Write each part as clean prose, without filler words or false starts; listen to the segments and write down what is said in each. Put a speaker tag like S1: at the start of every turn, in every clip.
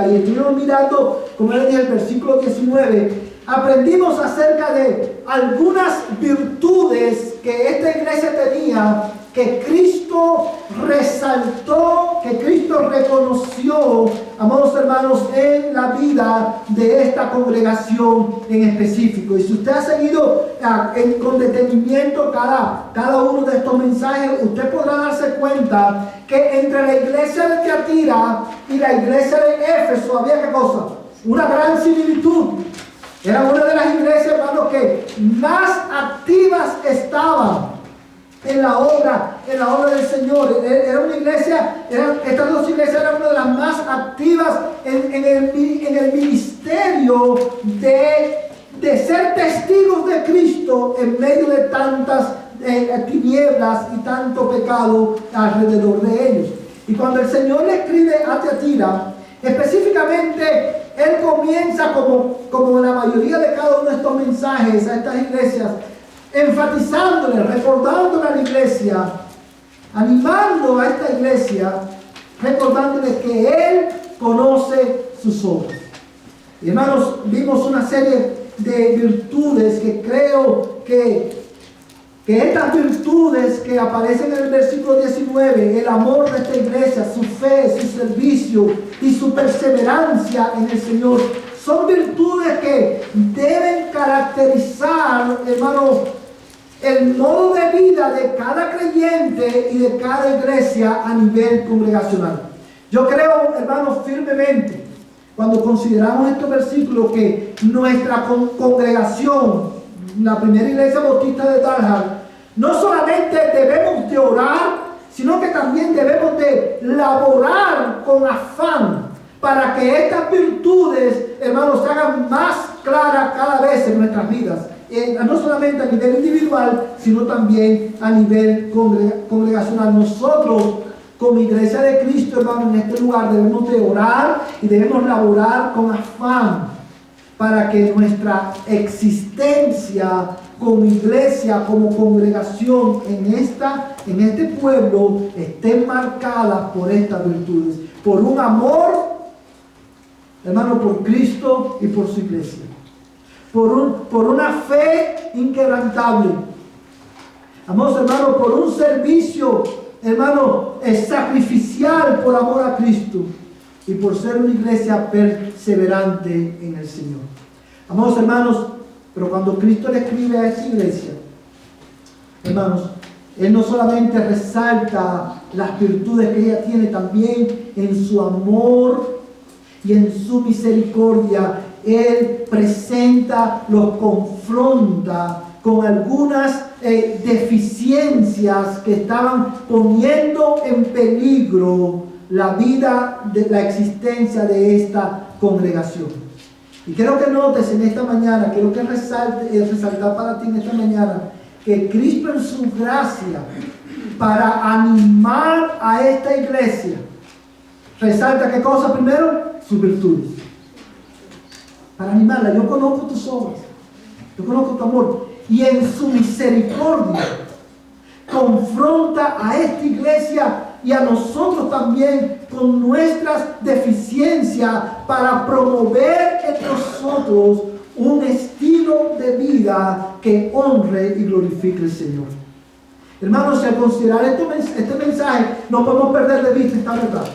S1: Atira y estuvimos mirando, como les dije, el versículo 19, aprendimos acerca de algunas virtudes que esta iglesia tenía, que Cristo resaltó, que Cristo reconoció, amados hermanos, en la vida de esta congregación en específico. Y si usted ha seguido con detenimiento cada uno de estos mensajes, usted podrá darse cuenta que entre la iglesia de Tiatira y la iglesia de Éfeso había ¿qué cosa? Una gran similitud. Era una de las iglesias, hermanos, que más activas estaban en la obra del Señor. Era una iglesia, estas dos iglesias eran una de las más activas en el ministerio de ser testigos de Cristo en medio de tantas tinieblas y tanto pecado alrededor de ellos. Y cuando el Señor le escribe a Tiatira, específicamente Él comienza como la mayoría de cada uno de estos mensajes a estas iglesias, enfatizándole, recordándole a la iglesia, animando a esta iglesia, recordándole que Él conoce sus obras. Y hermanos, vimos una serie de virtudes que creo que estas virtudes que aparecen en el versículo 19, el amor de esta iglesia, su fe, su servicio y su perseverancia en el Señor, son virtudes que deben caracterizar, hermanos, el modo de vida de cada creyente y de cada iglesia a nivel congregacional. Yo creo, hermanos, firmemente, cuando consideramos estos versículos, que nuestra congregación, la primera iglesia bautista de Dalhart, no solamente debemos de orar, sino que también debemos de laborar con afán para que estas virtudes, hermanos, se hagan más claras cada vez en nuestras vidas. No solamente a nivel individual, sino también a nivel congregacional. Nosotros, como iglesia de Cristo, hermanos, en este lugar debemos de orar y debemos laborar con afán para que nuestra existencia como iglesia, como congregación en este pueblo esté marcada por estas virtudes, por un amor, hermano, por Cristo y por su iglesia, por una fe inquebrantable, amados hermanos, por un servicio, hermano, sacrificial por amor a Cristo y por ser una iglesia perseverante en el Señor. Amados hermanos, pero cuando Cristo le escribe a esa iglesia, hermanos, Él no solamente resalta las virtudes que ella tiene, también en su amor y en su misericordia, Él presenta, los confronta con algunas deficiencias que estaban poniendo en peligro la vida, la existencia de esta congregación. Y quiero que notes en esta mañana, quiero que resaltar para ti en esta mañana, que Cristo en su gracia, para animar a esta iglesia, resalta ¿qué cosa primero? Sus virtudes. Para animarla, yo conozco tus obras, yo conozco tu amor, y en su misericordia confronta a esta iglesia y a nosotros también con nuestras deficiencias para promover en nosotros un estilo de vida que honre y glorifique al Señor. Hermanos, si al considerar este mensaje no podemos perder de vista esta verdad,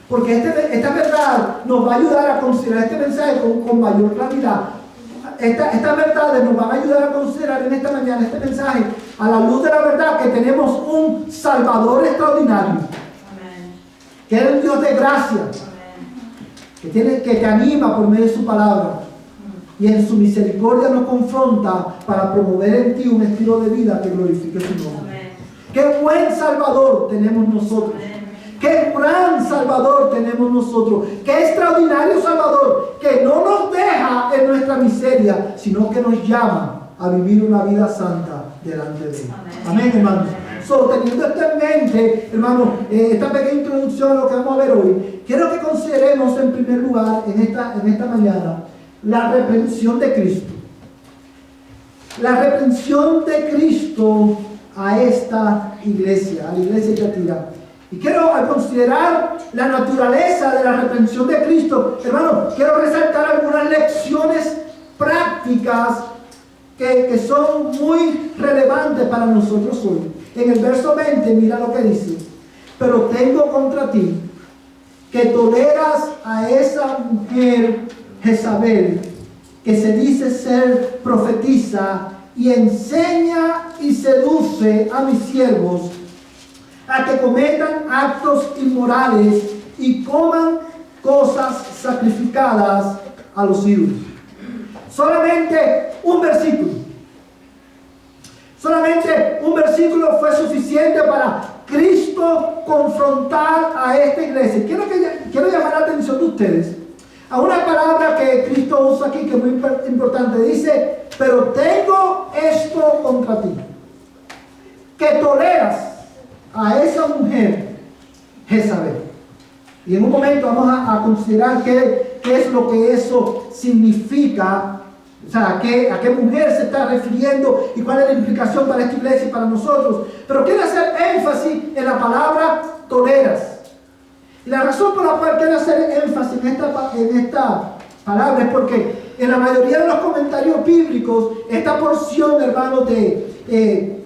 S1: porque esta verdad nos va a ayudar a considerar este mensaje con mayor claridad. Estas verdades nos van a ayudar a considerar en esta mañana este mensaje a la luz de la verdad que tenemos un Salvador extraordinario. Amén. Que es un Dios de gracia. Amén. Que te anima por medio de su palabra. Y en su misericordia nos confronta para promover en ti un estilo de vida que glorifique su nombre. Amén. Qué buen Salvador tenemos nosotros. Amén. Qué gran Salvador tenemos nosotros. Qué extraordinario Salvador, que no nos deja en nuestra miseria, sino que nos llama a vivir una vida santa delante de Él. Amén, hermanos. Teniendo esto en mente, hermanos, esta pequeña introducción a lo que vamos a ver hoy, quiero que consideremos en primer lugar en esta mañana la reprensión de Cristo. La reprensión de Cristo a esta iglesia, a la iglesia de Tiatira. Y quiero, al considerar la naturaleza de la redención de Cristo, hermano, quiero resaltar algunas lecciones prácticas que son muy relevantes para nosotros hoy. En el verso 20, mira lo que dice: pero tengo contra ti que toleras a esa mujer Jezabel, que se dice ser profetisa, y enseña y seduce a mis siervos a que cometan actos inmorales y coman cosas sacrificadas a los ídolos. Solamente un versículo. Solamente un versículo fue suficiente para Cristo confrontar a esta iglesia. Quiero llamar la atención de ustedes a una palabra que Cristo usa aquí, que es muy importante. Dice: pero tengo esto contra ti, que toleras a esa mujer Jezabel. Y en un momento vamos a considerar qué es lo que eso significa. O sea, a qué mujer se está refiriendo y cuál es la implicación para esta iglesia y para nosotros. Pero quiero hacer énfasis en la palabra toleras. Y la razón por la cual quiero hacer énfasis en esta palabra es porque en la mayoría de los comentarios bíblicos, esta porción, hermanos, del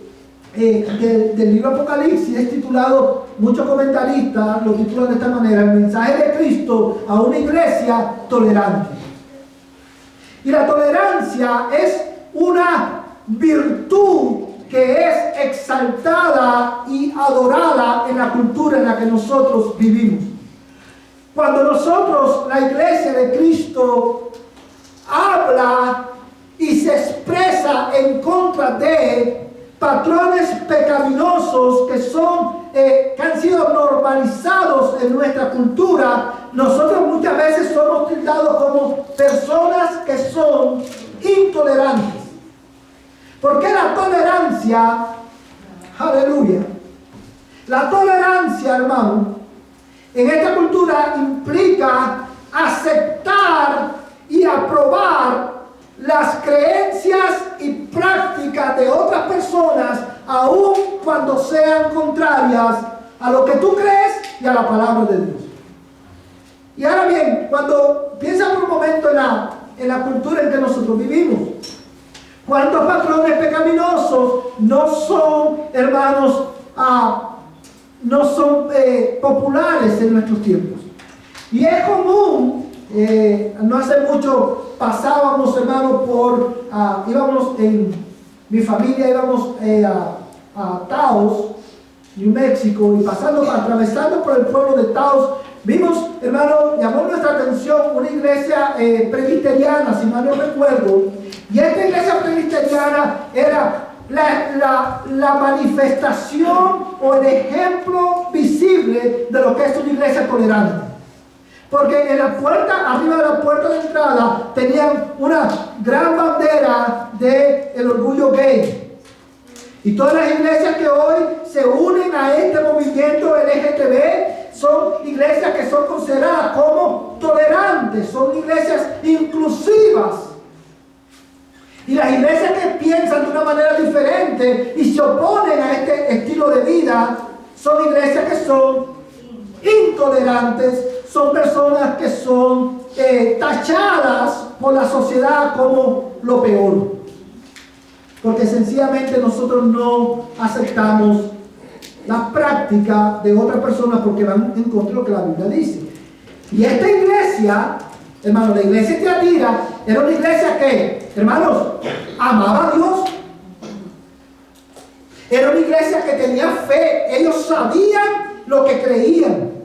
S1: libro Apocalipsis es titulado, muchos comentaristas lo titulan de esta manera: el mensaje de Cristo a una iglesia tolerante. Y la tolerancia es una virtud que es exaltada y adorada en la cultura en la que nosotros vivimos. Cuando nosotros, la iglesia de Cristo, habla y se expresa en contra de patrones pecaminosos que han sido normalizados en nuestra cultura, nosotros muchas veces somos tildados como personas que son intolerantes. Porque la tolerancia, aleluya, la tolerancia, hermano, en esta cultura implica aceptar y aprobar las creencias y prácticas de otras personas, aun cuando sean contrarias a lo que tú crees y a la palabra de Dios. Y ahora bien, cuando piensa por un momento en la cultura en que nosotros vivimos, ¿cuántos patrones pecaminosos no son, hermanos, no son populares en nuestros tiempos? Y es común, no hace mucho pasábamos, hermanos, íbamos en mi familia, íbamos a Taos, New Mexico, y atravesando por el pueblo de Taos, vimos, hermano, llamó nuestra atención una iglesia presbiteriana, si mal no recuerdo, y esta iglesia presbiteriana era la manifestación o el ejemplo visible de lo que es una iglesia tolerante. Porque en la puerta, arriba de la puerta de entrada, tenían una gran bandera del orgullo gay. Y todas las iglesias que hoy se unen a este movimiento LGTB son iglesias que son consideradas como tolerantes, son iglesias inclusivas. Y las iglesias que piensan de una manera diferente y se oponen a este estilo de vida son iglesias que son intolerantes, son personas que son tachadas por la sociedad como lo peor. Porque sencillamente nosotros no aceptamos la práctica de otras personas porque van en contra de lo que la Biblia dice. Y esta iglesia, hermanos, la iglesia de Tiatira era una iglesia que, hermanos, amaba a Dios. Era una iglesia que tenía fe. Ellos sabían lo que creían.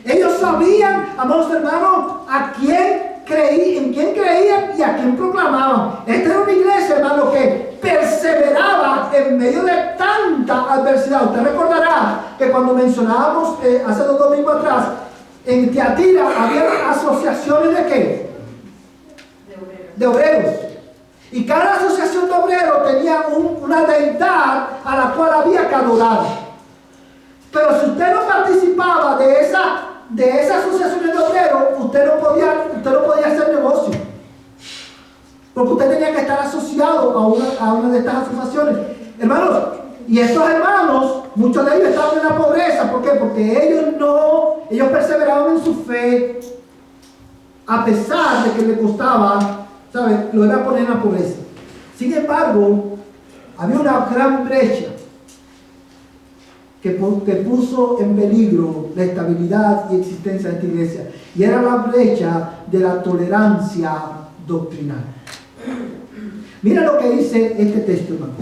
S1: Ellos sabían, amados hermanos, en quién creían y a quién proclamaban. Esta era una iglesia, hermano, que perseveraba en medio de tanta adversidad. Usted recordará que cuando mencionábamos hace 2 domingos atrás, en Tiatira había asociaciones ¿de qué? De obreros. Y cada asociación de obreros tenía una deidad a la cual había que adorar. Pero si usted no participaba de esa asociación de obreros, usted no podía hacer negocio. Porque usted tenía que estar asociado a una de estas asociaciones. Hermanos, y estos hermanos muchos de ellos estaban en la pobreza. ¿Por qué? Porque ellos perseveraban en su fe, a pesar de que le costaba, ¿sabes? Lo era poner en la pobreza. Sin embargo, había una gran brecha que puso en peligro la estabilidad y existencia de esta iglesia. Y era la brecha de la tolerancia doctrinal. Mira lo que dice este texto, hermano.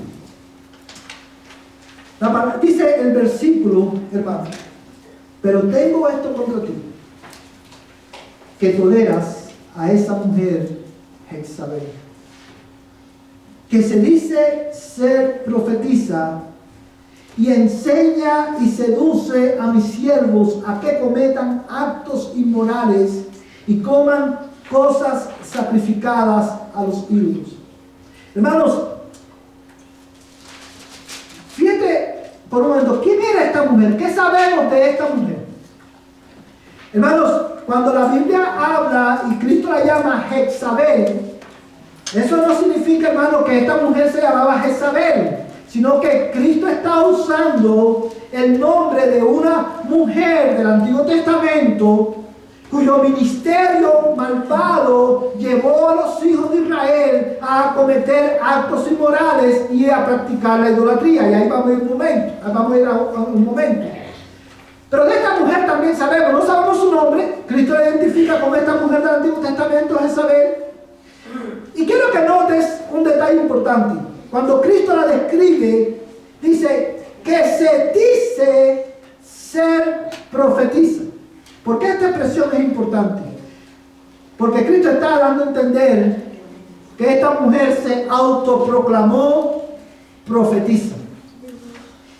S1: Dice el versículo, hermano: pero tengo esto contra ti, que toleras a esa mujer Jezabel, que se dice ser profetisa, y enseña y seduce a mis siervos a que cometan actos inmorales y coman cosas sacrificadas a los ídolos. Hermanos, fíjate por un momento, ¿quién era esta mujer? ¿Qué sabemos de esta mujer? Hermanos, cuando la Biblia habla y Cristo la llama Jezabel, eso no significa, hermano, que esta mujer se llamaba Jezabel, sino que Cristo está usando el nombre de una mujer del Antiguo Testamento cuyo ministerio malvado llevó a los hijos de Israel a cometer actos inmorales y a practicar la idolatría. Y ahí vamos a ir un momento. Pero de esta mujer también sabemos, no sabemos su nombre. Cristo la identifica como esta mujer del Antiguo Testamento, Jezabel. Y quiero que notes un detalle importante. Cuando Cristo la describe, dice que se dice ser profetisa. ¿Por qué esta expresión es importante? Porque Cristo está dando a entender que esta mujer se autoproclamó profetisa.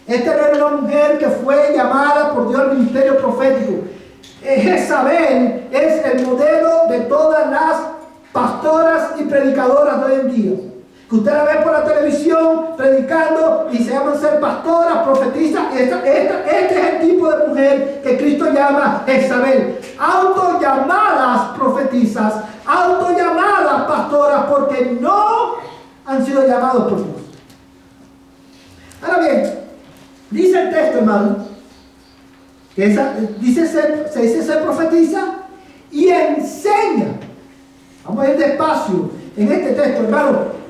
S1: Esta no era una mujer que fue llamada por Dios al ministerio profético. Jezabel es el modelo de todas las pastoras y predicadoras de hoy en día, que usted la ve por la televisión predicando y se llaman ser pastoras, profetisas. Este es el tipo de mujer que Cristo llama Jezabel. Autollamadas profetisas, autollamadas pastoras, porque no han sido llamados por Dios. Ahora bien, dice el texto, hermano, que se dice ser profetisa y enseña. Vamos a ir despacio en este texto, hermano.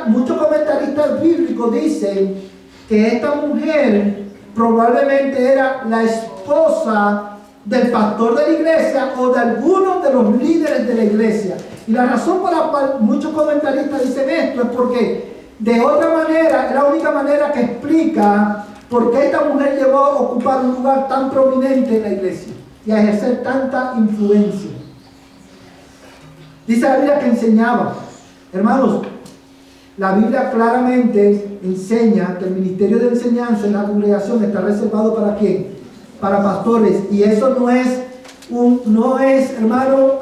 S1: Muchos comentaristas bíblicos dicen que esta mujer probablemente era la esposa del pastor de la iglesia o de algunos de los líderes de la iglesia. Y la razón por la cual muchos comentaristas dicen esto es porque de otra manera, es la única manera que explica por qué esta mujer llegó a ocupar un lugar tan prominente en la iglesia y a ejercer tanta influencia. Dice la Biblia que enseñaba. Hermanos, la Biblia claramente enseña que el ministerio de enseñanza en la congregación está reservado ¿para quién? Para pastores. Y eso no es, hermano,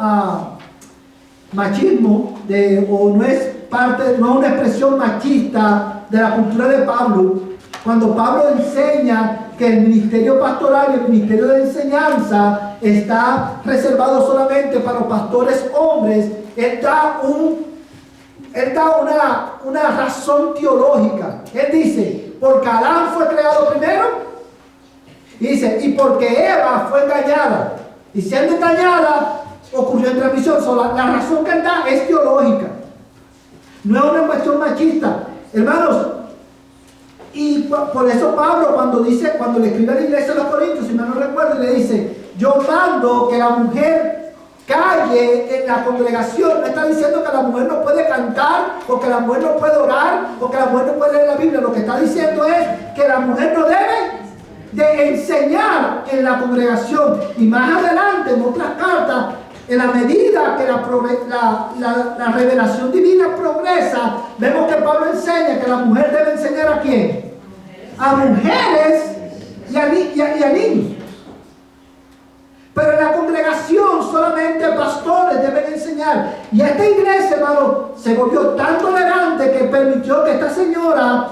S1: machismo, o no es una expresión machista de la cultura de Pablo. Cuando Pablo enseña que el ministerio pastoral y el ministerio de enseñanza está reservado solamente para los pastores hombres, él da una razón teológica. Él dice, porque Adán fue creado primero, y dice, y porque Eva fue engañada, y siendo engañada ocurrió en transmisión. La razón que él da es teológica, no es una cuestión machista, hermanos. Y por eso Pablo cuando le escribe a la iglesia de los Corintios, si mal no recuerdo, le dice, yo mando que la mujer calle en la congregación. No está diciendo que la mujer no puede cantar, o que la mujer no puede orar, o que la mujer no puede leer la Biblia. Lo que está diciendo es que la mujer no debe de enseñar en la congregación. Y más adelante en otras cartas, en la medida que la revelación divina progresa, vemos que Pablo enseña que la mujer debe enseñar ¿a quién? A mujeres y a niños. Pero en la congregación solamente pastores deben enseñar. Y esta iglesia, hermano, se volvió tan tolerante que permitió que esta señora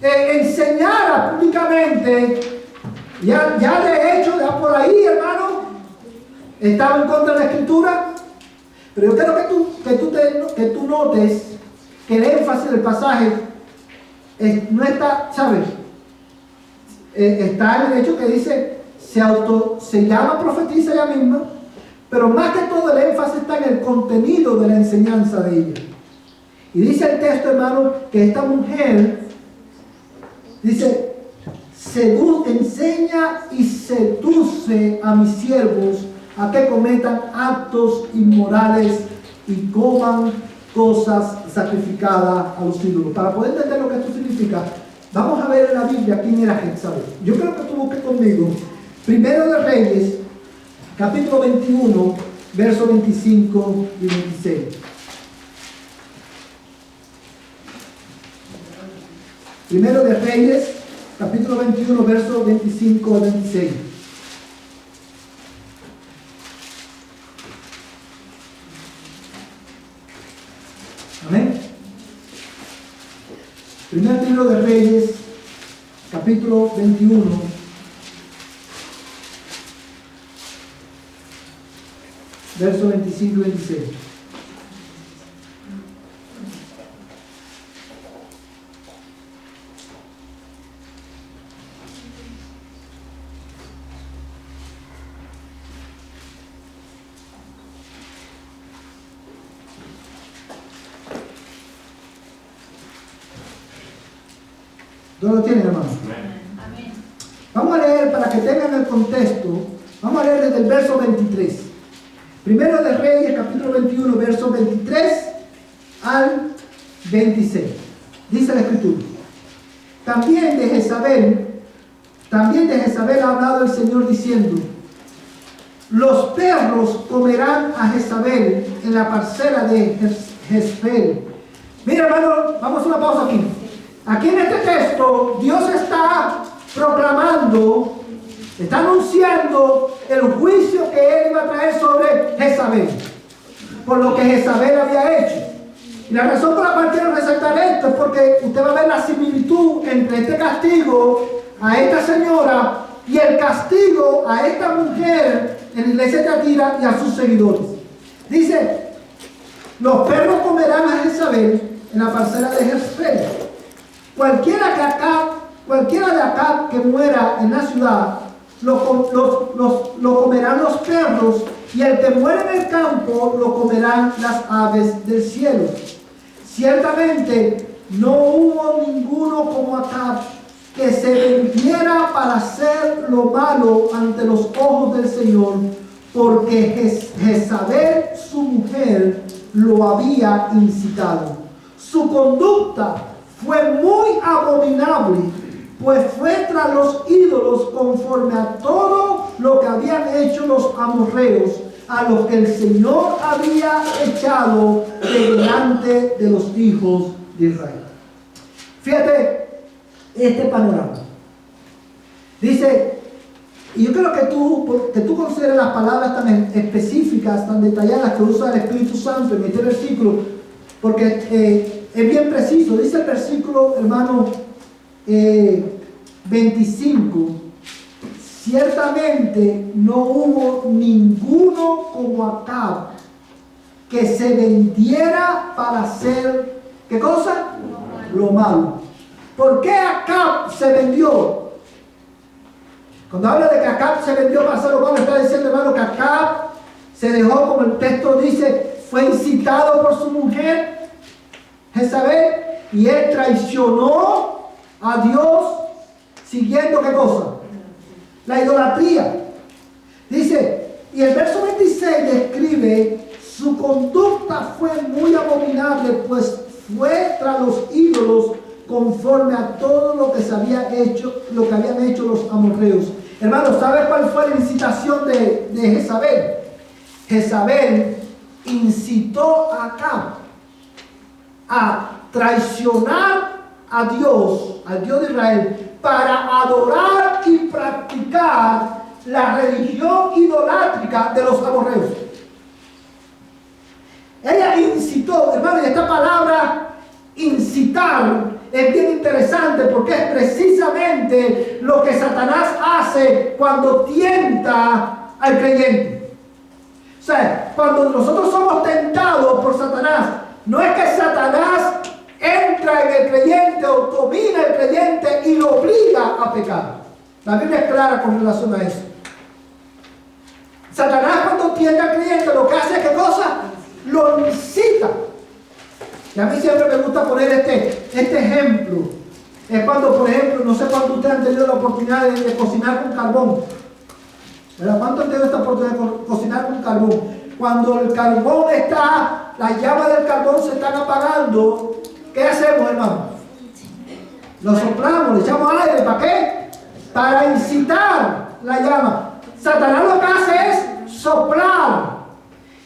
S1: enseñara públicamente. Ya de hecho, ya por ahí, hermano, estaba en contra de la escritura. Pero yo quiero que tú notes que el énfasis del pasaje no está, ¿sabes? está en el hecho que dice, se llama profetiza ella misma, pero más que todo el énfasis está en el contenido de la enseñanza de ella. Y dice el texto, hermano, que esta mujer, dice, enseña y seduce a mis siervos a que cometan actos inmorales y coman cosas sacrificadas a los ídolos. Para poder entender lo que esto significa, vamos a ver en la Biblia quién era Jezabel. Yo creo que tú busques conmigo Primero de Reyes, capítulo 21, versos 25 y 26. Primero de Reyes, capítulo 21, versos 25 al 26. Amén. Primer libro de Reyes, capítulo 21, versos 25 y 26. ¿Dónde lo tienen, hermano? Amén. Vamos a leer para que tengan el contexto. Vamos a leer desde el verso 23. Primero de Reyes, capítulo 21, versos 23 al 26. Dice la Escritura. También de Jezabel ha hablado el Señor diciendo: los perros comerán a Jezabel en la parcela de Jezreel. Mira, hermano, vamos a una pausa aquí. Aquí en este texto, Dios está proclamando, está anunciando el juicio que Él iba a traer sobre Jezabel, por lo que Jezabel había hecho. Y la razón por la cual quiero resaltar esto es porque usted va a ver la similitud entre este castigo a esta señora y el castigo a esta mujer en la iglesia de Tiatira y a sus seguidores. Dice: los perros comerán a Jezabel en la parcela de Jezreel. Cualquiera de acá que muera en la ciudad, lo comerán los perros, y el que muere en el campo lo comerán las aves del cielo. Ciertamente no hubo ninguno como Acab que se vendiera para hacer lo malo ante los ojos del Señor, porque Jezabel, su mujer, lo había incitado. Su conducta fue muy abominable, pues fue tras los ídolos conforme a todo lo que habían hecho los amorreos, a los que el Señor había echado de delante de los hijos de Israel. Fíjate este panorama. Dice, y yo creo que tú consideres las palabras tan específicas, tan detalladas que usa el Espíritu Santo en este versículo, porque es bien preciso. Dice el versículo, hermano, 25: ciertamente no hubo ninguno como Acab que se vendiera para hacer, ¿qué cosa? Lo malo. ¿Por qué Acab se vendió? Cuando habla de que Acab se vendió para hacer lo malo, está diciendo, hermano, que Acab se dejó, como el texto dice, fue incitado por su mujer Jezabel, y él traicionó a Dios siguiendo ¿qué cosa? La idolatría. Dice, y el verso 26 describe: su conducta fue muy abominable, pues fue tras los ídolos conforme a todo lo que se había hecho, lo que habían hecho los amorreos. Hermanos, ¿sabe cuál fue la incitación de Jezabel? Jezabel incitó a Acab a traicionar a Dios, al Dios de Israel, para adorar y practicar la religión idolátrica de los amorreos. Ella incitó, hermano, y esta palabra incitar es bien interesante, porque es precisamente lo que Satanás hace cuando tienta al creyente. O sea, cuando nosotros somos tentados por Satanás, no es que Satanás entra en el creyente o domina el creyente y lo obliga a pecar. La Biblia es clara con relación a eso. Satanás, cuando tiende al creyente, lo que hace es, ¿qué cosa? Lo incita. Y a mí siempre me gusta poner este ejemplo. Es cuando, por ejemplo, no sé cuántos ustedes han tenido la oportunidad de cocinar con carbón. ¿Verdad? ¿Cuántos han tenido esta oportunidad de cocinar con carbón? Cuando el carbón está, las llamas del carbón se están apagando, ¿qué hacemos, hermano? Lo soplamos, le echamos aire. ¿Para qué? Para incitar la llama. Satanás lo que hace es soplar,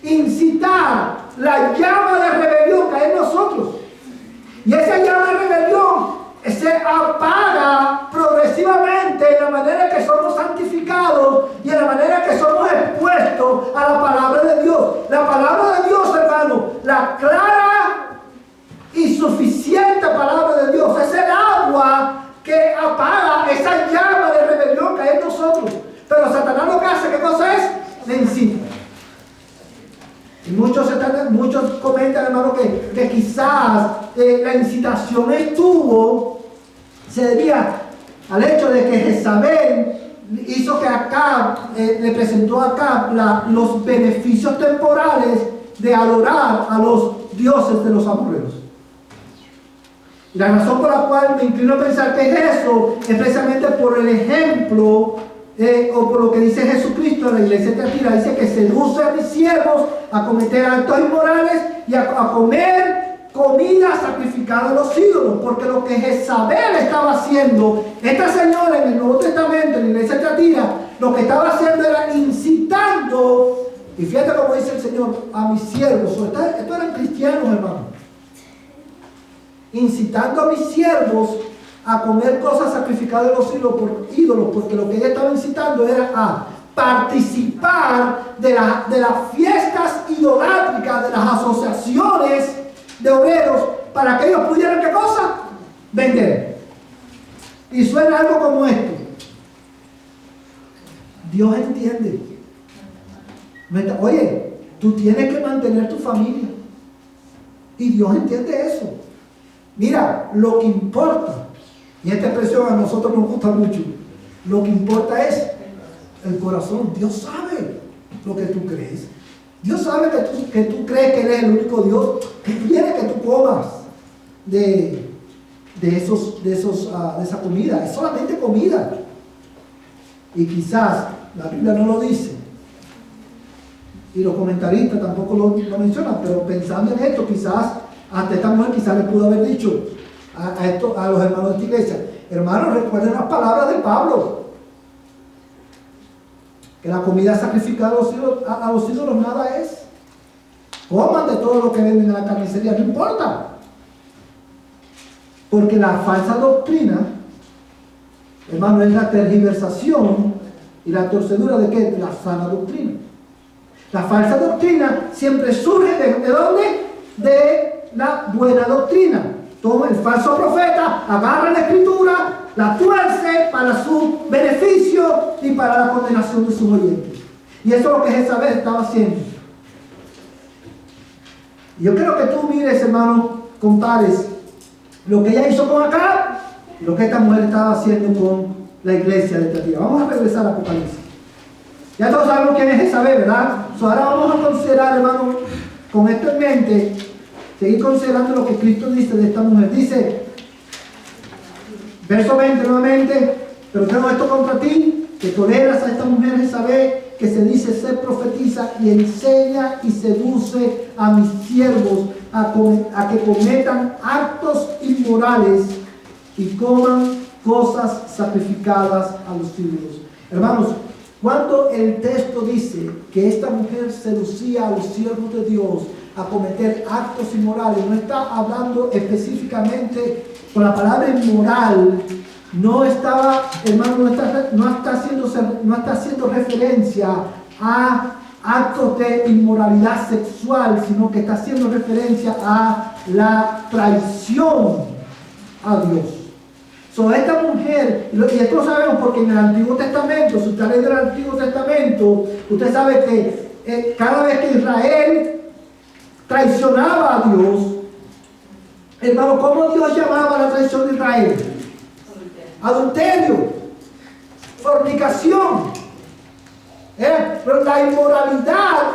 S1: incitar la llama de rebelión que hay en nosotros. Y esa llama de rebelión se apaga progresivamente en la manera que somos santificados y en la manera que somos expuestos a la palabra de Dios. La palabra de Dios, hermano, la clara y suficiente palabra de Dios, es el agua que apaga esa llama de rebelión que hay en nosotros. Pero Satanás lo que hace, ¿qué cosa es? Le incita. Y muchos comentan, hermano, que quizás la incitación se debía al hecho de que Jezabel hizo que Acab, le presentó a Acab los beneficios temporales de adorar a los dioses de los amorreos. Y la razón por la cual me inclino a pensar que es eso, es precisamente por el ejemplo o por lo que dice Jesucristo en la iglesia de Tiatira. Dice que seduce a mis siervos a cometer actos inmorales y a comer comida sacrificada a los ídolos, porque lo que Jezabel estaba haciendo, esta señora en el Nuevo Testamento, en la iglesia de Tiatira, lo que estaba haciendo era incitando, y fíjate cómo dice el Señor, a mis siervos. Estos eran cristianos, hermano, incitando a mis siervos a comer cosas sacrificadas a los ídolos, porque lo que ella estaba incitando era a participar de las fiestas idolátricas, de las asociaciones de obreros, para que ellos pudieran, ¿qué cosa? Vender. Y suena algo como esto. Dios entiende. Oye, tú tienes que mantener tu familia. Y Dios entiende eso. Mira, lo que importa, y esta expresión a nosotros nos gusta mucho, lo que importa es el corazón. Dios sabe lo que tú crees. Dios sabe que tú crees que Él es el único Dios, que quiere que tú comas de esa comida. Es solamente comida. Y quizás la Biblia no lo dice, y los comentaristas tampoco lo mencionan, pero pensando en esto, quizás hasta esta mujer quizás le pudo haber dicho a los hermanos de esta iglesia: hermanos, recuerden las palabras de Pablo, que la comida sacrificada a los ídolos nada es. Coman de todo lo que venden en la carnicería, no importa. Porque la falsa doctrina, hermano, es la tergiversación y la torcedura de ¿qué? De la sana doctrina. La falsa doctrina siempre surge ¿de dónde? De la buena doctrina. Toma el falso profeta, agarra la escritura, la tuerce para su beneficio y para la condenación de sus oyentes. Y eso es lo que Jezabel estaba haciendo. Y yo quiero que tú mires, hermano, compares lo que ella hizo con Acab y lo que esta mujer estaba haciendo con la iglesia de Tiatira. Vamos a regresar a Apocalipsis. Ya todos sabemos quién es Jezabel, ¿verdad? Ahora vamos a considerar, hermano, con esto en mente, seguir considerando lo que Cristo dice de esta mujer. Dice, verso 20 nuevamente: pero tengo esto contra ti, que toleras a esta mujer Jezabel, que se dice ser profetiza, y enseña y seduce a mis siervos a que cometan actos inmorales y coman cosas sacrificadas a los ídolos. Hermanos, cuando el texto dice que esta mujer seducía a los siervos de Dios a cometer actos inmorales, no está hablando específicamente con la palabra inmoral. No estaba, hermano, no está haciendo referencia a actos de inmoralidad sexual, sino que está haciendo referencia a la traición a Dios. Esta mujer, y esto lo sabemos porque en el Antiguo Testamento, si usted lee el Antiguo Testamento, usted sabe que cada vez que Israel traicionaba a Dios, hermano, ¿cómo Dios llamaba la traición de Israel? Adulterio. fornicación. Pero la inmoralidad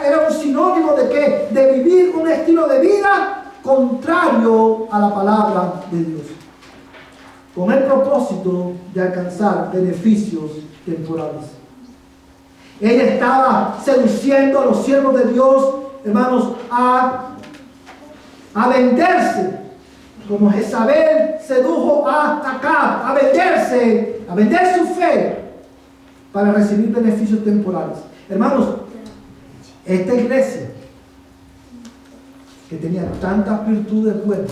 S1: era un sinónimo de ¿qué? De vivir un estilo de vida contrario a la palabra de Dios, con el propósito de alcanzar beneficios temporales. Ella estaba seduciendo a los siervos de Dios, hermanos, a venderse, como Jezabel sedujo a Acab, a vender su fe para recibir beneficios temporales. Hermanos, esta iglesia que tenía tantas virtudes buenas,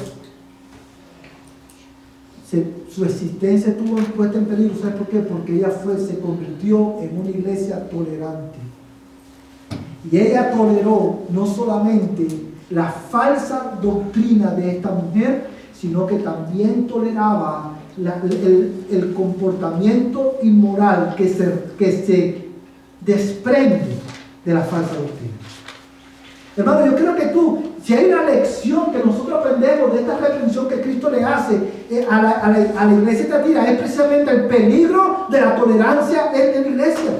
S1: su existencia estuvo puesta en peligro. ¿Sabes por qué? Porque ella se convirtió en una iglesia tolerante. Y ella toleró no solamente la falsa doctrina de esta mujer, sino que también toleraba el comportamiento inmoral que se desprende de la falsa doctrina. Hermano, yo creo que si hay una lección que nosotros aprendemos de esta reprensión que Cristo le hace a la iglesia de Tiatira, es precisamente el peligro de la tolerancia en la iglesia.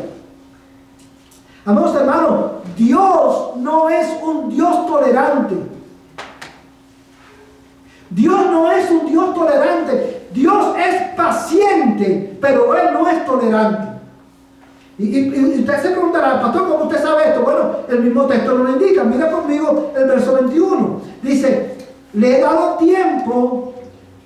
S1: Amados hermanos, Dios no es un Dios tolerante. Dios no es un Dios tolerante. Dios es paciente, pero Él no es tolerante. Y usted se preguntará, pastor, ¿cómo usted sabe esto? Bueno, el mismo texto lo indica. Mira conmigo el verso 21. Dice, le he dado tiempo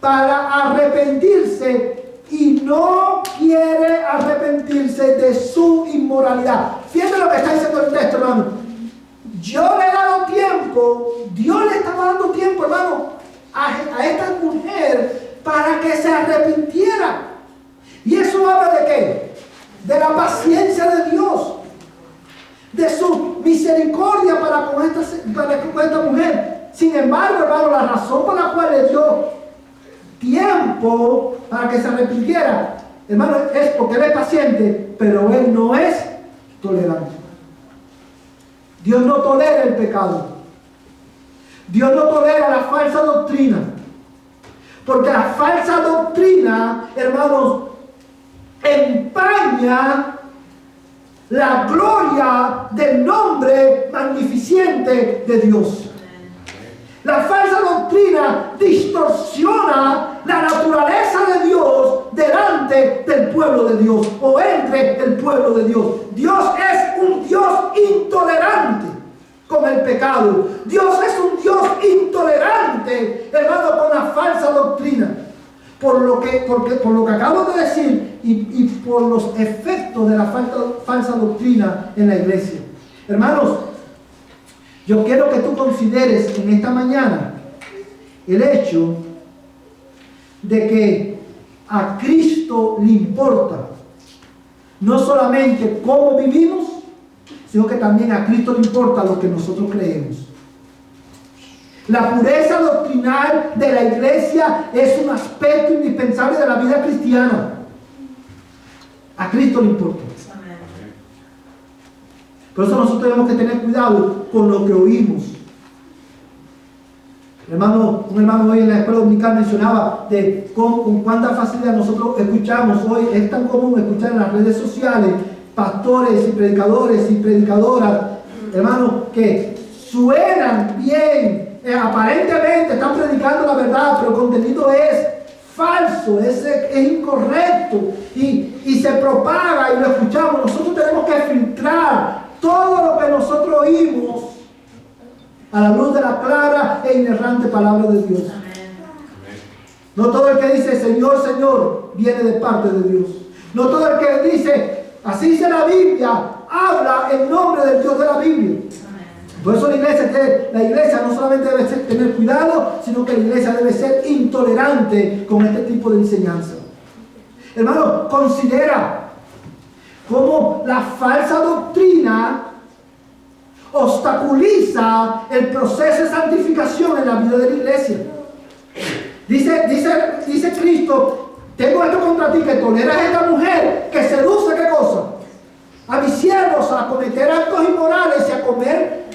S1: para arrepentirse y no quiere arrepentirse de su inmoralidad. Fíjate lo que está diciendo el texto, hermano. Yo le he dado tiempo, Dios le estaba dando tiempo, hermano, a esta mujer para que se arrepintiera. ¿Y eso habla de qué? De la paciencia de Dios, de su misericordia para con esta mujer. Sin embargo, hermano, la razón por la cual le dio tiempo para que se arrepintiera, hermano, es porque Él es paciente, pero Él no es tolerante. Dios no tolera el pecado. Dios no tolera la falsa doctrina. Porque la falsa doctrina, hermanos, empaña la gloria del nombre magnificente de Dios. La falsa doctrina distorsiona la naturaleza de Dios delante del pueblo de Dios o entre el pueblo de Dios. Dios es un Dios intolerante con el pecado. Dios es un Dios intolerante, hermano, con la falsa doctrina. Por lo que acabo de decir y por los efectos de la falsa doctrina en la iglesia. Hermanos, yo quiero que tú consideres en esta mañana el hecho de que a Cristo le importa no solamente cómo vivimos, sino que también a Cristo le importa lo que nosotros creemos. La pureza doctrinal de la iglesia es un aspecto indispensable de la vida cristiana. A Cristo le importa. Por eso nosotros tenemos que tener cuidado con lo que oímos. Un hermano hoy en la escuela dominical mencionaba de con cuánta facilidad nosotros escuchamos hoy. Es tan común escuchar en las redes sociales pastores y predicadoras, hermanos, que suenan bien. Aparentemente están predicando la verdad, pero el contenido es falso, es incorrecto y se propaga y lo escuchamos. Nosotros tenemos que filtrar todo lo que nosotros oímos a la luz de la clara e inerrante palabra de Dios. No todo el que dice Señor, Señor viene de parte de Dios. No todo el que dice así dice la Biblia habla en nombre del Dios de la Biblia. Por eso la iglesia no solamente debe tener cuidado, sino que la iglesia debe ser intolerante con este tipo de enseñanza. Hermano, considera cómo la falsa doctrina obstaculiza el proceso de santificación en la vida de la iglesia. Dice Cristo, tengo esto contra ti, que toleras a esta mujer que seduce, ¿qué cosa? A mis siervos a cometer actos inmorales y a comer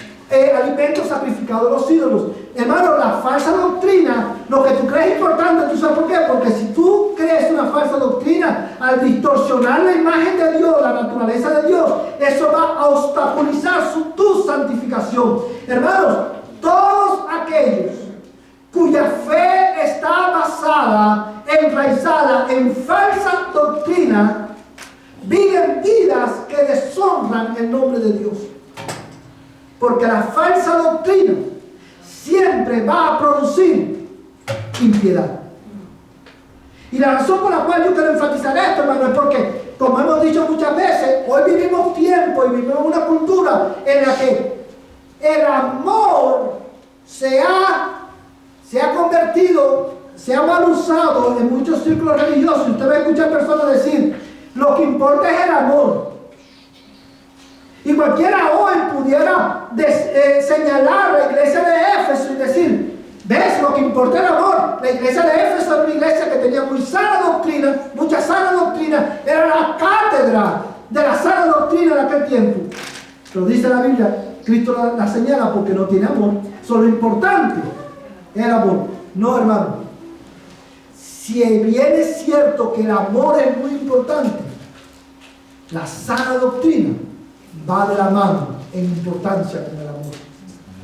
S1: elementos sacrificados a los ídolos. Hermano, la falsa doctrina, lo que tú crees importante, ¿tú sabes por qué? Porque si tú crees una falsa doctrina, al distorsionar la imagen de Dios, la naturaleza de Dios, eso va a obstaculizar tu santificación. Hermanos, todos aquellos cuya fe está basada, enraizada en falsa doctrina, viven vidas que deshonran el nombre de Dios. Porque la falsa doctrina siempre va a producir impiedad. Y la razón por la cual yo quiero enfatizar esto, hermano, es porque, como hemos dicho muchas veces, hoy vivimos tiempo y vivimos una cultura en la que el amor se ha convertido, se ha mal usado en muchos círculos religiosos. Usted va a escuchar personas decir, lo que importa es el amor. Y cualquiera hoy pudiera señalar la iglesia de Éfeso y decir, ¿ves? Lo que importa es el amor. La iglesia de Éfeso era una iglesia que tenía muy sana doctrina, mucha sana doctrina. Era la cátedra de la sana doctrina de aquel tiempo. Pero dice la Biblia, Cristo la señala porque no tiene amor. Lo importante es el amor. No, hermano. Si bien es cierto que el amor es muy importante, la sana doctrina va de la mano en importancia con el amor.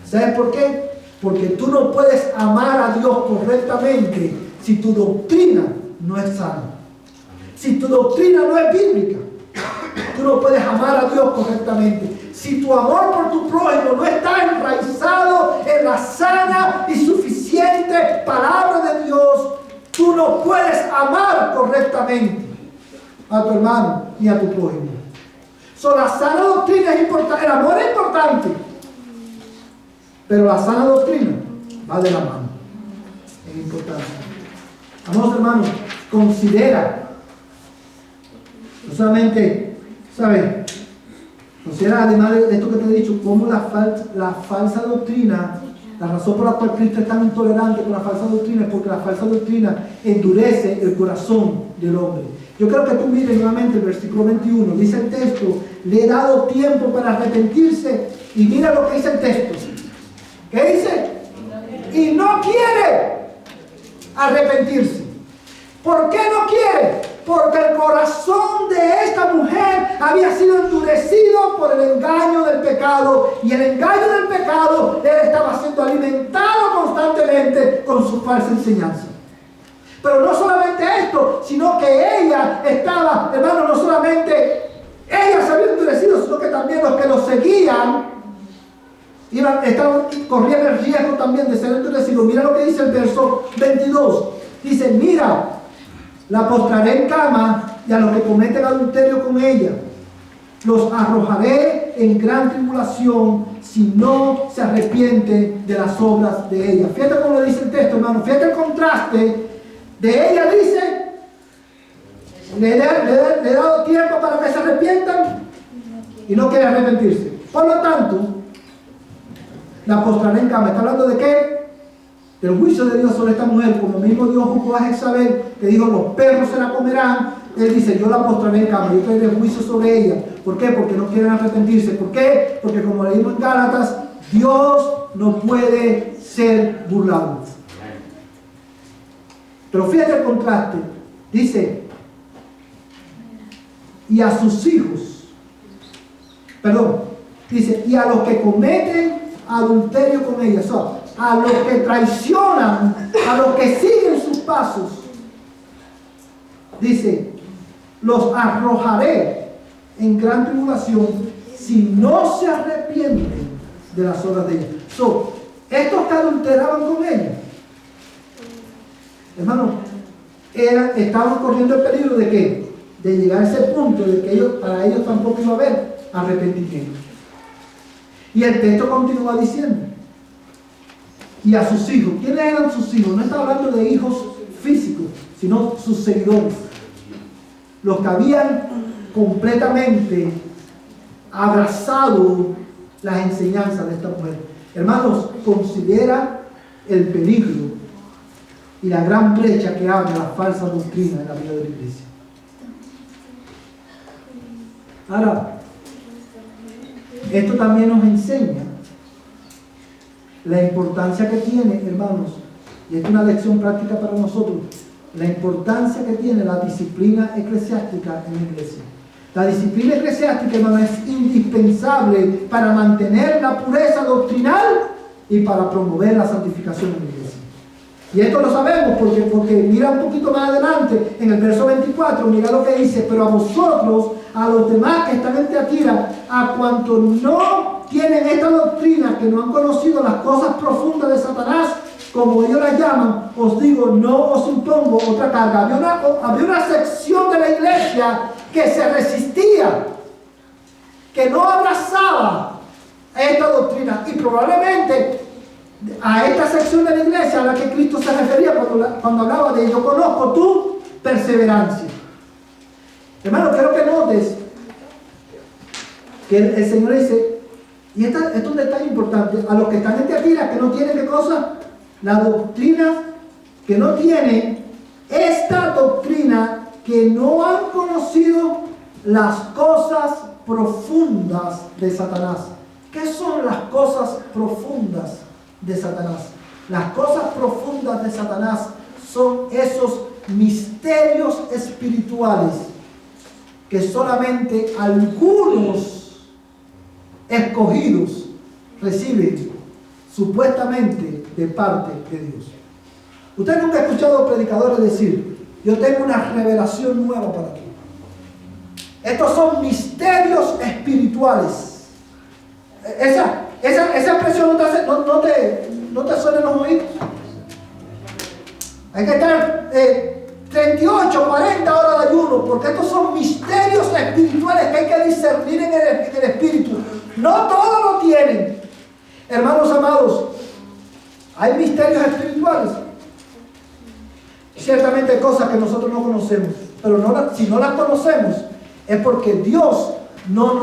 S1: ¿Sabes por qué? Porque tú no puedes amar a Dios correctamente si tu doctrina no es sana. Si tu doctrina no es bíblica, tú no puedes amar a Dios correctamente. Si tu amor por tu prójimo no está enraizado en la sana y suficiente palabra de Dios, tú no puedes amar correctamente a tu hermano ni a tu prójimo. La sana doctrina es importante, el amor es importante, pero la sana doctrina va de la mano en importancia. Amados hermanos, considera, no solamente, ¿sabes? Considera además de esto que te he dicho, cómo la falsa doctrina, la razón por la cual Cristo es tan intolerante con la falsa doctrina es porque la falsa doctrina endurece el corazón del hombre. Yo creo que tú mires nuevamente el versículo 21, dice el texto, le he dado tiempo para arrepentirse, y mira lo que dice el texto. ¿Qué dice? Y no quiere arrepentirse. ¿Por qué no quiere? Porque el corazón de esta mujer había sido endurecido por el engaño del pecado, y el engaño del pecado, él estaba siendo alimentado constantemente con su falsa enseñanza. Pero no solamente esto, sino que ella estaba, hermano, no solamente ella se había endurecido, sino que también los que lo seguían corrían el riesgo también de ser endurecidos. Mira lo que dice el verso 22. Dice, mira, la postraré en cama, y a los que cometen adulterio con ella los arrojaré en gran tribulación si no se arrepienten de las obras de ella. Fíjate cómo le dice el texto, hermano. Fíjate el contraste. De ella dice, le he dado tiempo para que se arrepientan, y no quiere arrepentirse. Por lo tanto, la postraré en cama. ¿Está hablando de qué? Del juicio de Dios sobre esta mujer, como mismo Dios juzgó a Jezabel, que dijo, los perros se la comerán. Él dice, yo la postraré en cama, yo traeré juicio sobre ella. ¿Por qué? Porque no quieren arrepentirse. ¿Por qué? Porque como leímos en Gálatas, Dios no puede ser burlado. Pero fíjate el contraste. Dice, y a sus hijos, dice, y a los que cometen adulterio con ella, a los que traicionan, a los que siguen sus pasos, dice, los arrojaré en gran tribulación si no se arrepienten de las obras de ella. Estos que adulteraban con ella, hermano, estaban corriendo el peligro de que, de llegar a ese punto de que para ellos tampoco iba a haber arrepentimiento. Y el texto continúa diciendo, y a sus hijos. ¿Quiénes eran sus hijos? No está hablando de hijos físicos, sino sus seguidores, los que habían completamente abrazado las enseñanzas de esta mujer. Hermanos, considera el peligro y la gran brecha que abre la falsa doctrina en la vida de la iglesia. Ahora, esto también nos enseña la importancia que tiene, hermanos, y esta es una lección práctica para nosotros, la importancia que tiene la disciplina eclesiástica en la iglesia. La disciplina eclesiástica, hermano, es indispensable para mantener la pureza doctrinal y para promover la santificación en la iglesia. Y esto lo sabemos porque mira un poquito más adelante, en el verso 24, mira lo que dice: pero a vosotros, a los demás que están en Tiatira, a cuantos no tienen esta doctrina, que no han conocido las cosas profundas de Satanás, como ellos las llaman, os digo, no os impongo otra carga. Había una sección de la iglesia que se resistía, que no abrazaba esta doctrina, y probablemente a esta sección de la iglesia a la que Cristo se refería cuando hablaba de yo conozco tu perseverancia. Hermano, quiero que notes que el Señor dice, y esto es un detalle importante, a los que están en Tiatira, que no tienen ¿qué cosa? La doctrina, que no tienen esta doctrina, que no han conocido las cosas profundas de Satanás. ¿Qué son las cosas profundas de Satanás? Las cosas profundas de Satanás son esos misterios espirituales que solamente algunos escogidos reciben supuestamente de parte de Dios. Usted nunca ha escuchado predicadores decir: yo tengo una revelación nueva para ti. Estos son misterios espirituales. Esa expresión no te suena en los oídos. Hay que estar 38, 40 horas de ayuno, porque estos son misterios espirituales que hay que discernir en el espíritu. No todos lo tienen. Hermanos amados, hay misterios espirituales. Ciertamente hay cosas que nosotros no conocemos, pero si no las conocemos es porque Dios no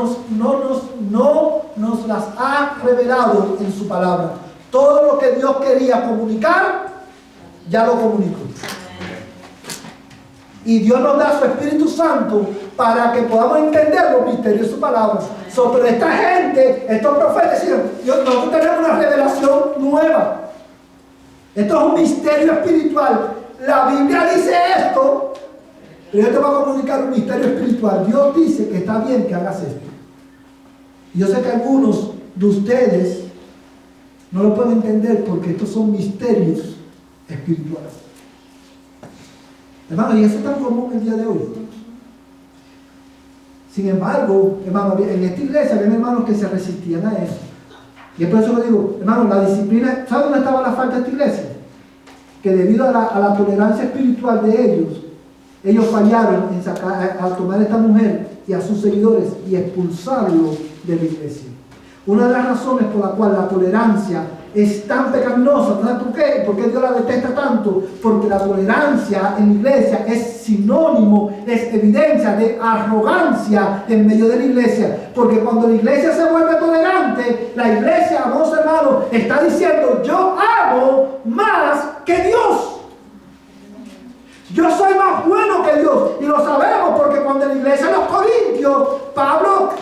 S1: nos las ha revelado en su palabra. Todo lo que Dios quería comunicar, ya lo comunicó. Y Dios nos da su Espíritu Santo para que podamos entender los misterios de su palabra. Pero esta gente, estos profetas, nosotros tenemos una revelación nueva. Esto es un misterio espiritual. La Biblia dice esto, pero yo te voy a comunicar un misterio espiritual. Dios dice que está bien que hagas esto. Y yo sé que algunos de ustedes no lo pueden entender porque estos son misterios espirituales. Hermano, y eso es tan común el día de hoy. Sin embargo, hermano, en esta iglesia había hermanos que se resistían a eso. Y es por eso que digo, hermano, la disciplina, ¿sabe dónde estaba la falta de esta iglesia? Que debido a la tolerancia espiritual de ellos fallaron a tomar a esta mujer y a sus seguidores y expulsarlo de la iglesia. Una de las razones por la cual la tolerancia es tan pecaminosa, ¿sabes por qué? ¿Por qué Dios la detesta tanto? Porque la tolerancia en la iglesia es sinónimo, es evidencia de arrogancia en medio de la iglesia. Porque cuando la iglesia se vuelve tolerante, la iglesia, amados hermanos, está diciendo: yo amo más que Dios. Yo soy más bueno que Dios. Y lo sabemos porque cuando en la iglesia de los Corintios, Pablo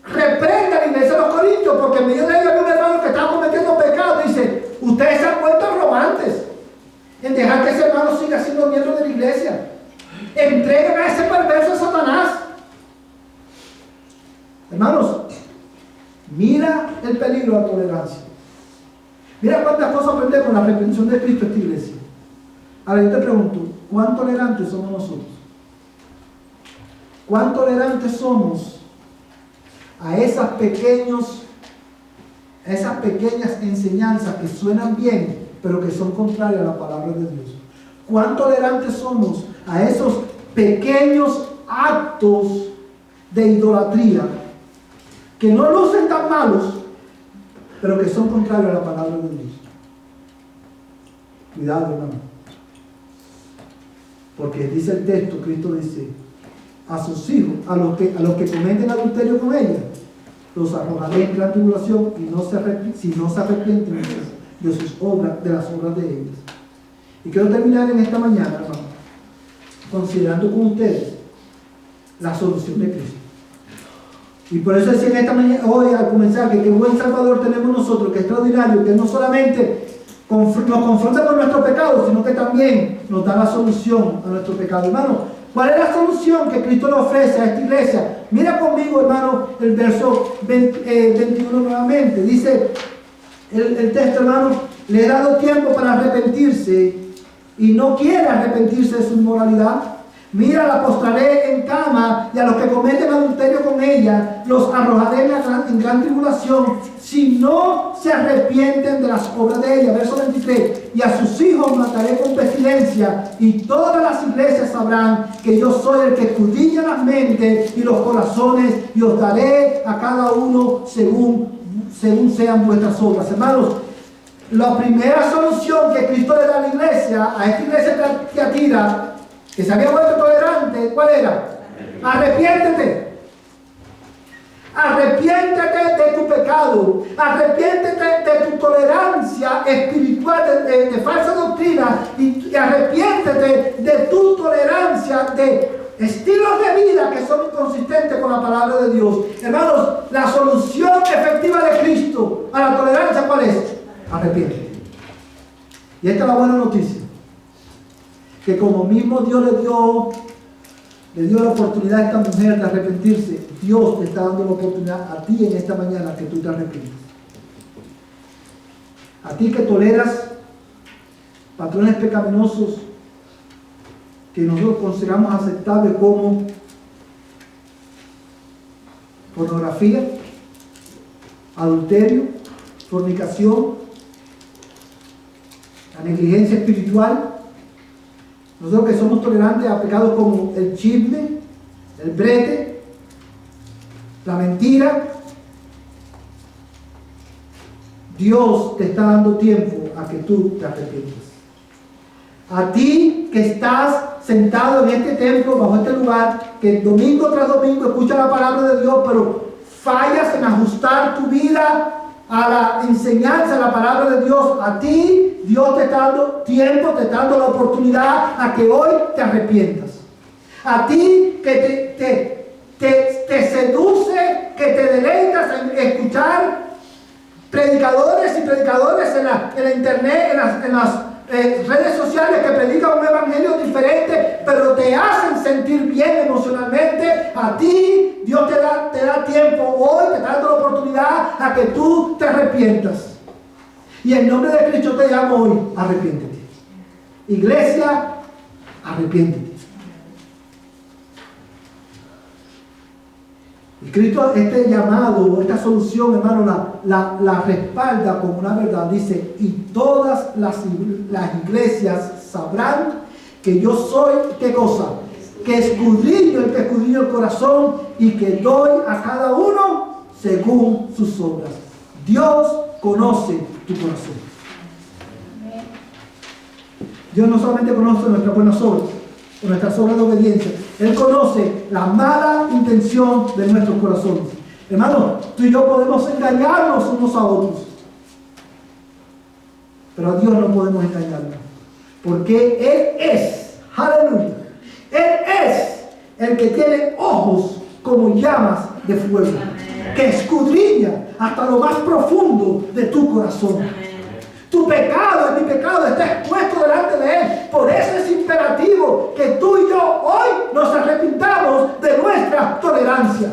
S1: reprende a la iglesia de los Corintios porque en medio de ellos había un hermano que estaba cometiendo pecado. Dice: ustedes se han vuelto arrogantes en dejar que ese hermano siga siendo miembro de la iglesia. Entreguen a ese perverso a Satanás. Hermanos, mira el peligro de la tolerancia. Mira cuántas cosas aprendemos con la reprensión de Cristo en esta iglesia. Ahora yo te pregunto, ¿cuán tolerantes somos nosotros? ¿Cuán tolerantes somos a esas pequeñas enseñanzas que suenan bien, pero que son contrarias a la palabra de Dios? ¿Cuán tolerantes somos a esos pequeños actos de idolatría que no lucen tan malos, pero que son contrarios a la palabra de Dios? Cuidado, hermano. Porque dice el texto, Cristo dice: a sus hijos, a los que cometen adulterio con ella, los arrojaré en gran tribulación, y si no se arrepienten de sus obras, de las obras de ellas. Y quiero terminar en esta mañana, hermano, considerando con ustedes la solución de Cristo. Y por eso decía en esta mañana, hoy al comenzar, que qué buen Salvador tenemos nosotros, que es extraordinario, que no solamente nos confronta con nuestro pecado, sino que también nos da la solución a nuestro pecado. Hermano, ¿cuál es la solución que Cristo le ofrece a esta iglesia? Mira conmigo, hermano, el verso 21 nuevamente. Dice el texto, hermano, le he dado tiempo para arrepentirse y no quiere arrepentirse de su inmoralidad. Mira, la postraré en cama, y a los que cometen adulterio con ella los arrojaré en gran tribulación, si no se arrepienten de las obras de ella. Verso 23. Y a sus hijos mataré con pestilencia, y todas las iglesias sabrán que yo soy el que escudriña las mentes y los corazones, y os daré a cada uno según sean vuestras obras. Hermanos, la primera solución que Cristo le da a la iglesia, a esta iglesia de Tiatira, que se había vuelto tolerante, ¿cuál era? Arrepiéntete. Arrepiéntete de tu pecado. Arrepiéntete de tu tolerancia espiritual, de falsa doctrina. Y arrepiéntete de tu tolerancia de estilos de vida que son inconsistentes con la palabra de Dios. Hermanos, la solución efectiva de Cristo a la tolerancia, ¿cuál es? Arrepiéntete. Y esta es la buena noticia. Que como mismo Dios le dio la oportunidad a esta mujer de arrepentirse, Dios te está dando la oportunidad a ti en esta mañana que tú te arrepientas. A ti que toleras patrones pecaminosos que nosotros consideramos aceptables como pornografía, adulterio, fornicación, la negligencia espiritual. Nosotros que somos tolerantes a pecados como el chisme, el brete, la mentira, Dios te está dando tiempo a que tú te arrepientas. A ti que estás sentado en este templo, bajo este lugar, que domingo tras domingo escucha la palabra de Dios, pero fallas en ajustar tu vida a la enseñanza de la palabra de Dios, a ti Dios te está dando tiempo, te está dando la oportunidad a que hoy te arrepientas. A ti que te seduce, que te deleitas en escuchar predicadores y predicadoras en la internet, en las redes sociales que predican un evangelio diferente, pero te hacen sentir bien emocionalmente. A ti Dios te da tiempo hoy, te está dando la oportunidad a que tú te arrepientas. Y en nombre de Cristo te llamo hoy, arrepiéntete. Iglesia, arrepiéntete. Y Cristo, este llamado, esta solución, hermano, la respalda con una verdad. Dice, y todas las iglesias sabrán que yo soy, ¿qué cosa? Que escudriño el corazón y que doy a cada uno según sus obras. Dios conoce tu corazón. Dios no solamente conoce nuestras buenas obras, o nuestras obras de obediencia, Él conoce la mala intención de nuestros corazones. Hermano, tú y yo podemos engañarnos unos a otros, pero a Dios no podemos engañarnos, porque Él es, aleluya, Él es el que tiene ojos como llamas de fuego, que escudriña hasta lo más profundo de tu corazón. Tu pecado, mi pecado, está expuesto delante de Él. Por eso es imperativo que tú y yo hoy nos arrepintamos de nuestra tolerancia.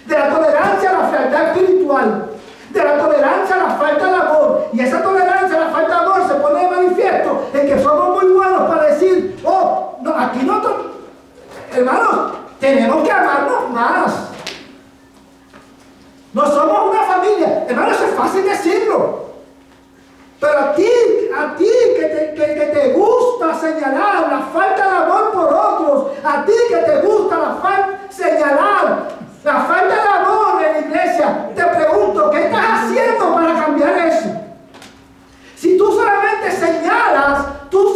S1: De la tolerancia a la frialdad espiritual. De la tolerancia a la falta de amor. Y esa tolerancia a la falta de amor se pone de manifiesto en que somos muy buenos para decir, oh, no, aquí no, hermanos, tenemos que amarnos más. No somos una familia. Hermanos, es fácil decirlo. Pero a ti que te gusta señalar la falta de amor por otros, a ti que te gusta señalar la falta de amor en la iglesia, te pregunto, ¿qué estás haciendo para cambiar eso? Si tú solamente señalas, tú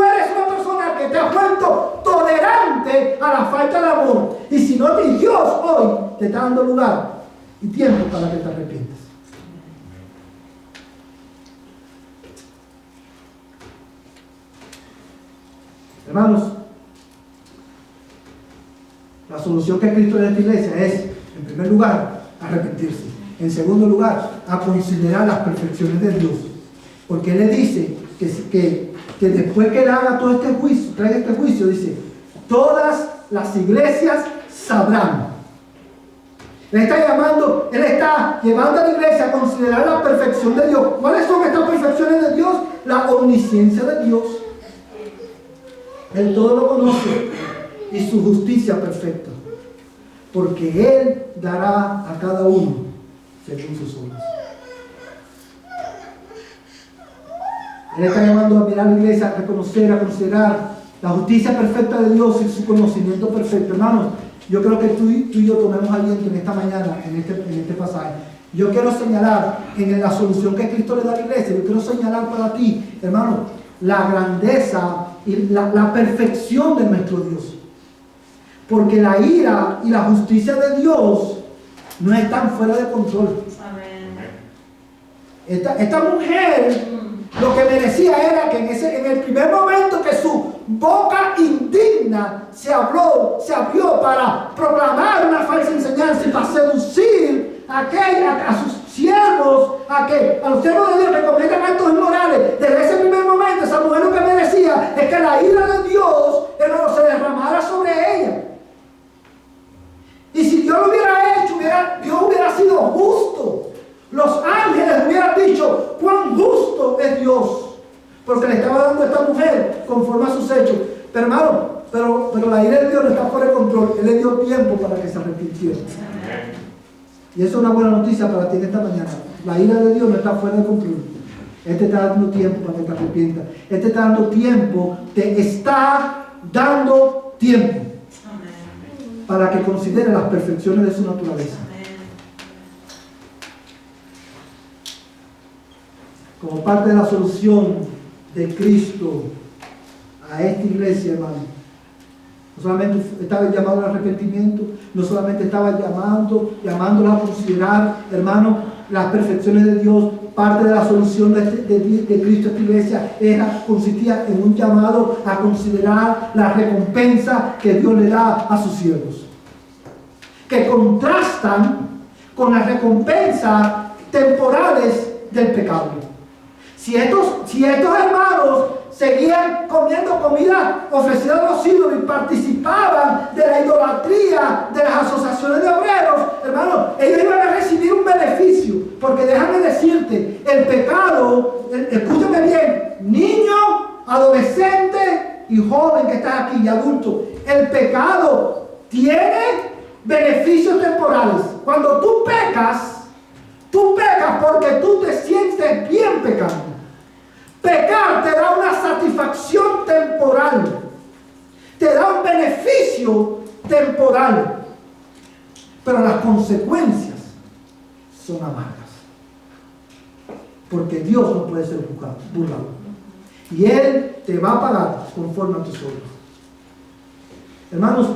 S1: eres una persona que te ha vuelto tolerante a la falta de amor. Y si no, Dios hoy te está dando lugar y tiempo para que te arrepientas. Hermanos, la solución que Cristo le da a esta iglesia es, en primer lugar, arrepentirse. En segundo lugar, a considerar las perfecciones de Dios. Porque Él le dice que después que Él haga todo este juicio, traiga este juicio, dice, todas las iglesias sabrán. Él está llevando a la iglesia a considerar la perfección de Dios. ¿Cuáles son estas perfecciones de Dios? La omnisciencia de Dios. Él todo lo conoce y su justicia perfecta. Porque Él dará a cada uno según sus obras. Él está llamando a mirar a la iglesia, a reconocer, a considerar la justicia perfecta de Dios y su conocimiento perfecto. Hermanos, yo creo que tú y yo tomemos aliento en esta mañana, en este pasaje. Yo quiero señalar en la solución que Cristo le da a la iglesia, yo quiero señalar para ti, hermano, la grandeza y la perfección de nuestro Dios. Porque la ira y la justicia de Dios no están fuera de control. Esta mujer lo que merecía era que en el primer momento que su boca indigna se abrió para proclamar una falsa enseñanza y para seducir a sus siervos, a los siervos de Dios que cometan actos inmorales, desde ese primer momento esa mujer lo que merecía es que la ira de Dios se derramara sobre ella. Y si Dios lo hubiera hecho, Dios hubiera sido justo. Los ángeles hubieran dicho, cuán justo es Dios, porque le estaba dando a esta mujer conforme a sus hechos. Pero hermano, pero la ira de Dios no está fuera de control. Él le dio tiempo para que se arrepintiera. Y eso es una buena noticia para ti en esta mañana. La ira de Dios no está fuera de control. Él te está dando tiempo para que te arrepientas. Él te está dando tiempo, para que considere las perfecciones de su naturaleza. Como parte de la solución de Cristo a esta iglesia, hermano, no solamente estaba llamado al arrepentimiento, no solamente estaba llamándola a considerar, hermano, las perfecciones de Dios. Parte de la solución de Cristo a esta iglesia consistía en un llamado a considerar la recompensa que Dios le da a sus siervos, que contrastan con las recompensas temporales del pecado. Si estos hermanos seguían comiendo comida ofrecida a los ídolos y participaban de la idolatría de las asociaciones de obreros, hermanos, ellos iban a recibir un beneficio. Porque déjame decirte, el pecado, escúchame bien, niño, adolescente y joven que estás aquí y adulto, el pecado tiene beneficios temporales. Cuando tú pecas porque tú te sientes bien pecando. Pecar te da una satisfacción temporal, te da un beneficio temporal, pero las consecuencias son amargas, porque Dios no puede ser burlado y Él te va a pagar conforme a tus obras. Hermanos,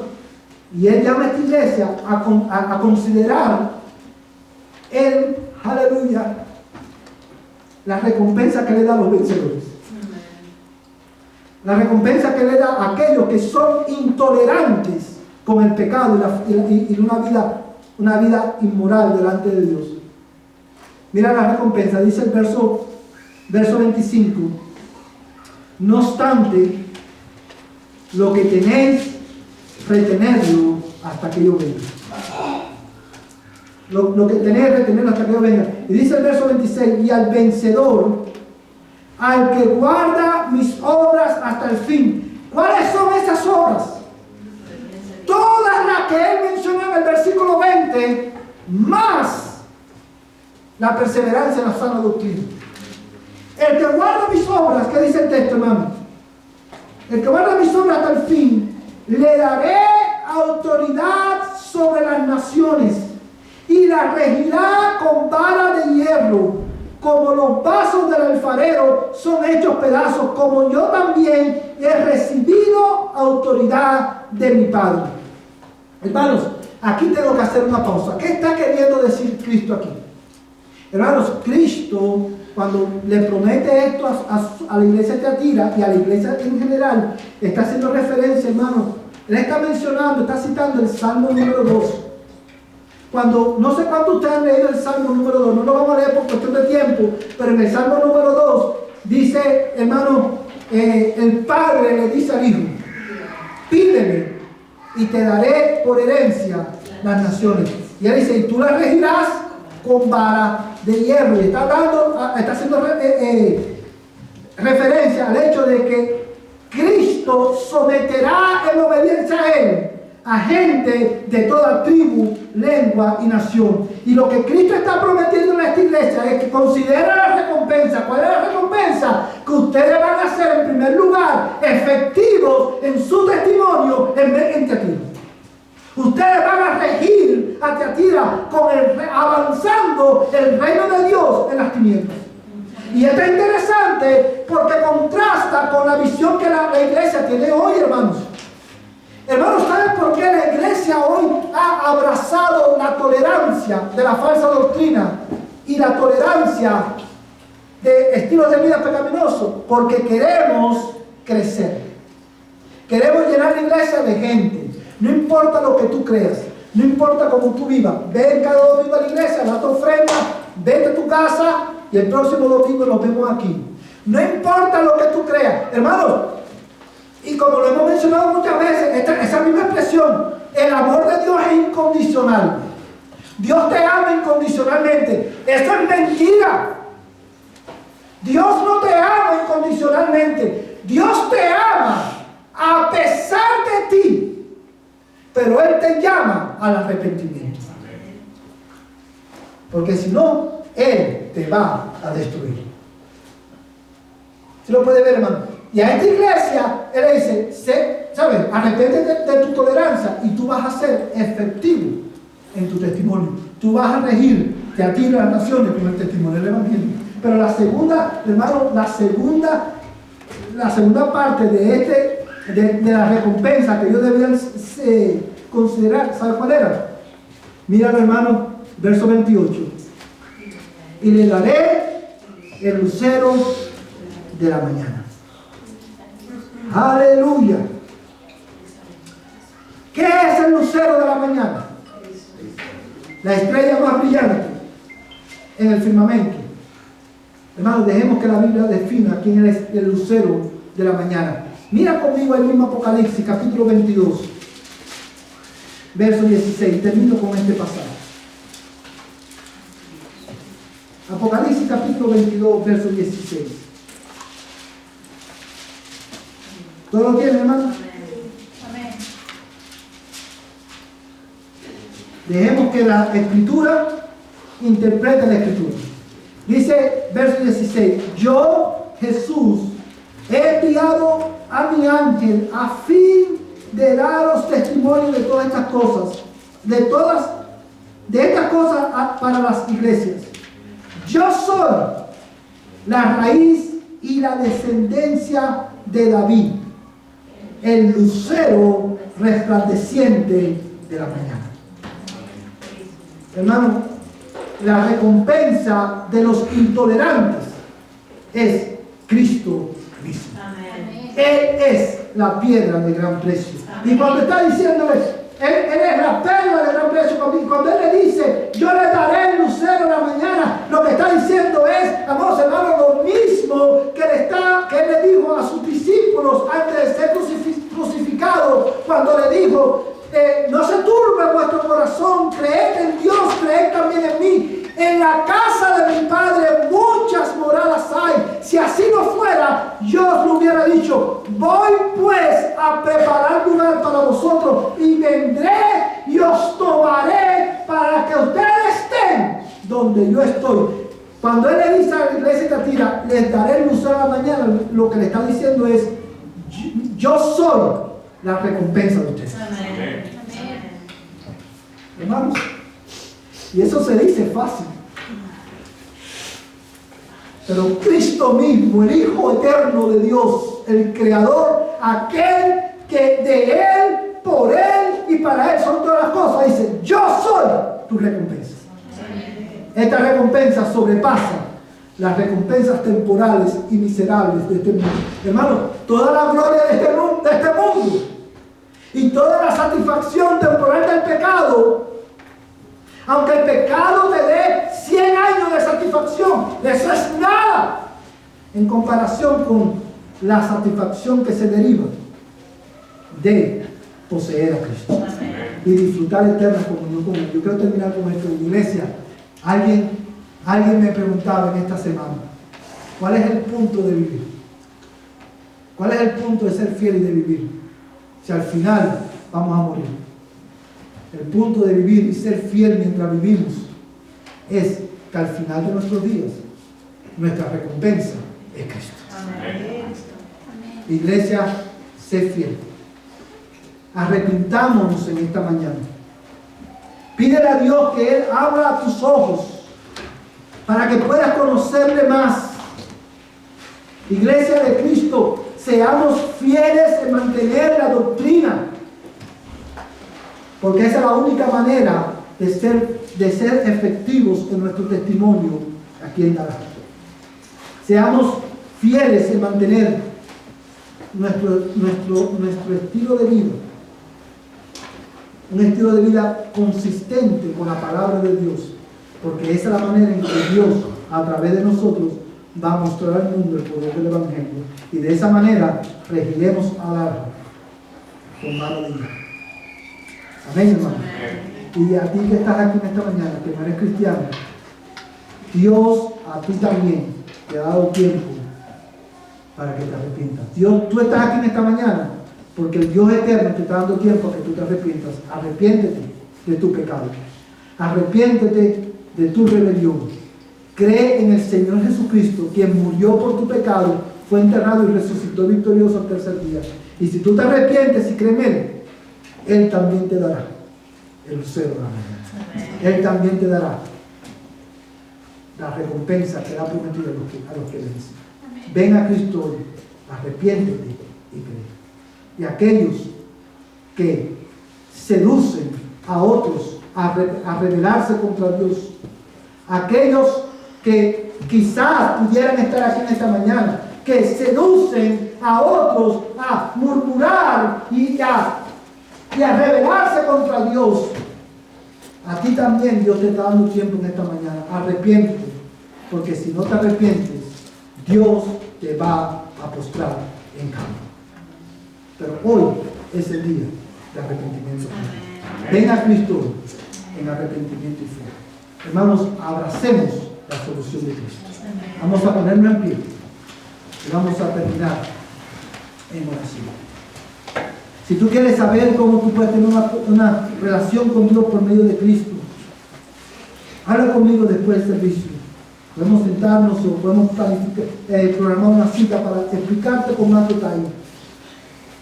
S1: y Él llama a esta iglesia a considerar aleluya, la recompensa que le da a los vencedores. La recompensa que le da a aquellos que son intolerantes con el pecado y una vida inmoral delante de Dios. Mira la recompensa, dice el verso 25. No obstante, lo que tenéis, retenerlo hasta que yo venga. Lo que tenéis, retenerlo hasta que yo venga. Y dice el verso 26, y al vencedor, al que guarda mis obras hasta el fin. ¿Cuáles son esas obras? Todas las que él menciona en el versículo 20, más la perseverancia en la sana doctrina. El que guarda mis obras, ¿qué dice el texto, hermano? El que guarda mis obras hasta el fin, le daré autoridad sobre las naciones y la regirá con vara de hierro, como los vasos del alfarero son hechos pedazos, como yo también he recibido autoridad de mi Padre. Hermanos, aquí tengo que hacer una pausa. ¿Qué está queriendo decir Cristo aquí? Hermanos, Cristo, cuando le promete esto a la iglesia de Tiatira y a la iglesia en general, está haciendo referencia, hermanos, Él está mencionando, está citando el Salmo número 2. Cuando, no sé cuánto ustedes han leído el Salmo número 2, no lo vamos a leer por cuestión de tiempo, pero en el Salmo número 2 dice, hermano, el Padre le dice al Hijo, pídeme y te daré por herencia las naciones. Y él dice, y tú las regirás con vara de hierro. Y está haciendo referencia al hecho de que Cristo someterá en obediencia a Él a gente de toda tribu, lengua y nación. Y lo que Cristo está prometiendo en esta iglesia es que considera la recompensa. ¿Cuál es la recompensa? Que ustedes van a ser en primer lugar efectivos en su testimonio en Tiatira. Ustedes van a regir a Tiatira avanzando el reino de Dios en las tinieblas. Y esto es interesante porque contrasta con la visión que la iglesia tiene hoy, hermanos. Hermanos, ¿saben por qué la iglesia hoy ha abrazado la tolerancia de la falsa doctrina y la tolerancia de estilos de vida pecaminosos? Porque queremos crecer. Queremos llenar la iglesia de gente. No importa lo que tú creas, no importa cómo tú vivas. Ven cada domingo a la iglesia, da tu ofrenda, vete a tu casa y el próximo domingo nos vemos aquí. No importa lo que tú creas, hermanos. Y como lo hemos mencionado muchas veces, esa misma expresión, el amor de Dios es incondicional. Dios te ama incondicionalmente. Eso es mentira. Dios no te ama incondicionalmente. Dios te ama a pesar de ti. Pero Él te llama al arrepentimiento. Porque si no, Él te va a destruir. ¿Se lo puede ver, hermano? Y a esta iglesia, Él le dice, ¿sabes? Arrepéntete de tu tolerancia y tú vas a ser efectivo en tu testimonio. Tú vas a regir a ti las naciones con el testimonio del Evangelio. Pero la segunda, hermano, la segunda parte de la recompensa que ellos debían considerar, ¿sabe cuál era? Míralo, hermano, verso 28. Y le daré el lucero de la mañana. Aleluya. ¿Qué es el lucero de la mañana? La estrella más brillante en el firmamento. Hermanos, dejemos que la Biblia defina quién es el lucero de la mañana. Mira conmigo el mismo Apocalipsis, capítulo 22, verso 16. Termino con este pasaje. Apocalipsis, capítulo 22, verso 16. ¿Todo lo tiene, hermano? Amén. Dejemos que la Escritura interprete la Escritura. Dice, verso 16, yo, Jesús, he enviado a mi ángel a fin de daros testimonio de todas estas cosas, de estas cosas para las iglesias. Yo soy la raíz y la descendencia de David, el lucero resplandeciente de la mañana. Hermano, la recompensa de los intolerantes es Cristo mismo. Él es la piedra de gran precio. Y cuando está diciéndole, él es la perla de gran precio, cuando Él le dice, yo le daré el lucero en la mañana, lo que está diciendo es, amados hermanos, lo mismo que Él le dijo a sus discípulos antes de ser crucificado, cuando le dijo, no se turbe vuestro corazón, creed en Dios, creed también en mí. En la casa de mi Padre muchas moradas hay. Si así no fuera, yo os lo hubiera dicho. Voy pues a preparar lugar para vosotros y vendré y os tomaré para que ustedes estén donde yo estoy. Cuando Él le dice a la iglesia de Tiatira, les daré el lucero a la mañana, lo que le está diciendo es, yo soy la recompensa de ustedes. Amén. Hermanos, y eso se dice fácil. Pero Cristo mismo, el Hijo eterno de Dios, el Creador, aquel que de Él, por Él y para Él son todas las cosas, dice, yo soy tu recompensa. Esta recompensa sobrepasa las recompensas temporales y miserables de este mundo. Hermano, toda la gloria de este mundo Y toda la satisfacción temporal del pecado, aunque el pecado te dé 100 años de satisfacción, eso es nada en comparación con la satisfacción que se deriva de poseer a Cristo.
S2: Amén.
S1: Y disfrutar eterna comunión con Él. Yo quiero terminar con esto. En la iglesia, alguien me preguntaba en esta semana, ¿cuál es el punto de vivir? ¿Cuál es el punto de ser fiel y de vivir? Si al final vamos a morir. El punto de vivir y ser fiel mientras vivimos es que al final de nuestros días nuestra recompensa es Cristo.
S2: Amén.
S1: Iglesia, sé fiel. Arrepintámonos en esta mañana. Pídele a Dios que Él abra tus ojos para que puedas conocerle más. Iglesia de Cristo, seamos fieles en mantener la doctrina, porque esa es la única manera de ser efectivos en nuestro testimonio aquí en Dallas. Seamos fieles en mantener nuestro estilo de vida, un estilo de vida consistente con la palabra de Dios, porque esa es la manera en que Dios, a través de nosotros, va a mostrar al mundo el poder del Evangelio, y de esa manera regiremos a la con mano de Dios. Amén, hermano. Y a ti que estás aquí en esta mañana, que no eres cristiano, Dios a ti también te ha dado tiempo para que te arrepientas. Dios, tú estás aquí en esta mañana porque el Dios eterno te está dando tiempo a que tú te arrepientas. Arrepiéntete de tu pecado. Arrepiéntete de tu rebelión. Cree en el Señor Jesucristo, quien murió por tu pecado, fue enterrado y resucitó victorioso al tercer día. Y si tú te arrepientes y crees en Él también te dará el lucero de la mañana. Él también te dará la recompensa que da prometido a los que le dicen. Ven a Cristo hoy, arrepiéntete y cree. Y aquellos que seducen a otros a rebelarse contra Dios, aquellos que quizás pudieran estar aquí en esta mañana, que seducen a otros a murmurar y a rebelarse contra Dios, a ti también Dios te está dando tiempo en esta mañana. Arrepiéntete, porque si no te arrepientes, Dios te va a postrar en cambio. Pero hoy es el día de arrepentimiento. Ven a Cristo en arrepentimiento y fe. Hermanos, abracemos la solución de Cristo. Vamos a ponernos en pie y vamos a terminar en oración. Si tú quieres saber cómo tú puedes tener una relación con Dios por medio de Cristo, habla conmigo después del servicio. Podemos sentarnos o podemos programar una cita para explicarte con más detalle.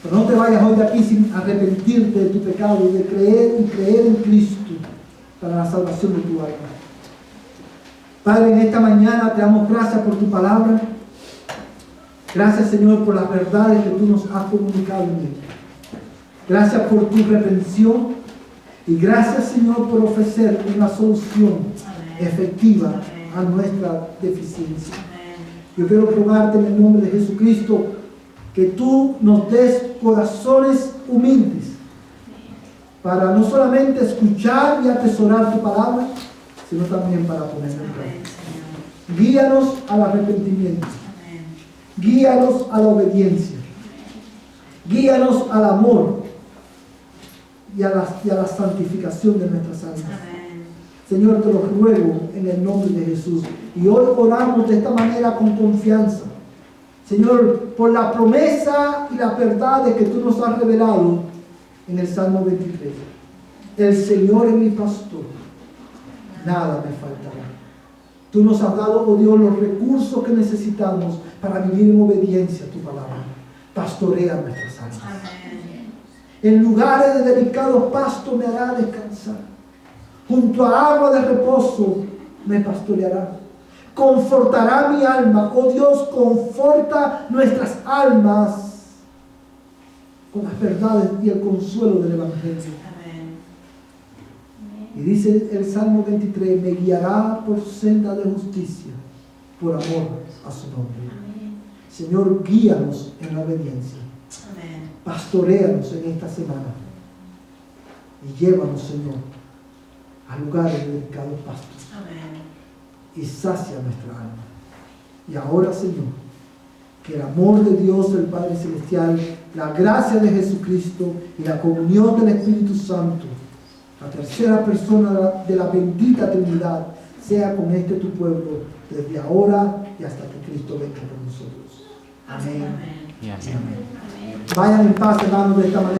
S1: Pero no te vayas hoy de aquí sin arrepentirte de tu pecado y de creer en Cristo para la salvación de tu alma. Padre, en esta mañana te damos gracias por tu palabra. Gracias, Señor, por las verdades que tú nos has comunicado en ella. Gracias por tu redención y gracias, Señor, por ofrecer una solución efectiva a nuestra deficiencia. Yo quiero rogarte en el nombre de Jesucristo que tú nos des corazones humildes para no solamente escuchar y atesorar tu palabra, sino también para ponerla en práctica. Guíanos al arrepentimiento. Guíanos a la obediencia. Guíanos al amor y a la santificación de nuestras almas. Señor, te lo ruego en el nombre de Jesús. Y hoy oramos de esta manera con confianza. Señor, por la promesa y las verdades que tú nos has revelado en el Salmo 23. El Señor es mi pastor, nada me faltará. Tú nos has dado, oh Dios, los recursos que necesitamos para vivir en obediencia a tu palabra. Pastorea nuestras almas. En lugares de delicados pastos me hará descansar. Junto a agua de reposo me pastoreará. Confortará mi alma. Oh Dios, conforta nuestras almas con las verdades y el consuelo del Evangelio. Y dice el Salmo 23, me guiará por senda de justicia, por amor a su nombre. Señor, guíanos en la obediencia. pastoréanos en esta semana y llévanos, Señor, a lugares de delicados pastos.
S2: Amén.
S1: Y sacia nuestra alma. Y ahora, Señor, que el amor de Dios, el Padre Celestial, la gracia de Jesucristo y la comunión del Espíritu Santo, la tercera persona de la bendita Trinidad, sea con este tu pueblo desde ahora y hasta que Cristo venga por nosotros. Amén.
S2: Amén.
S3: Y amén.
S1: Amén. Vayan en paz, hermanos, de esta manera.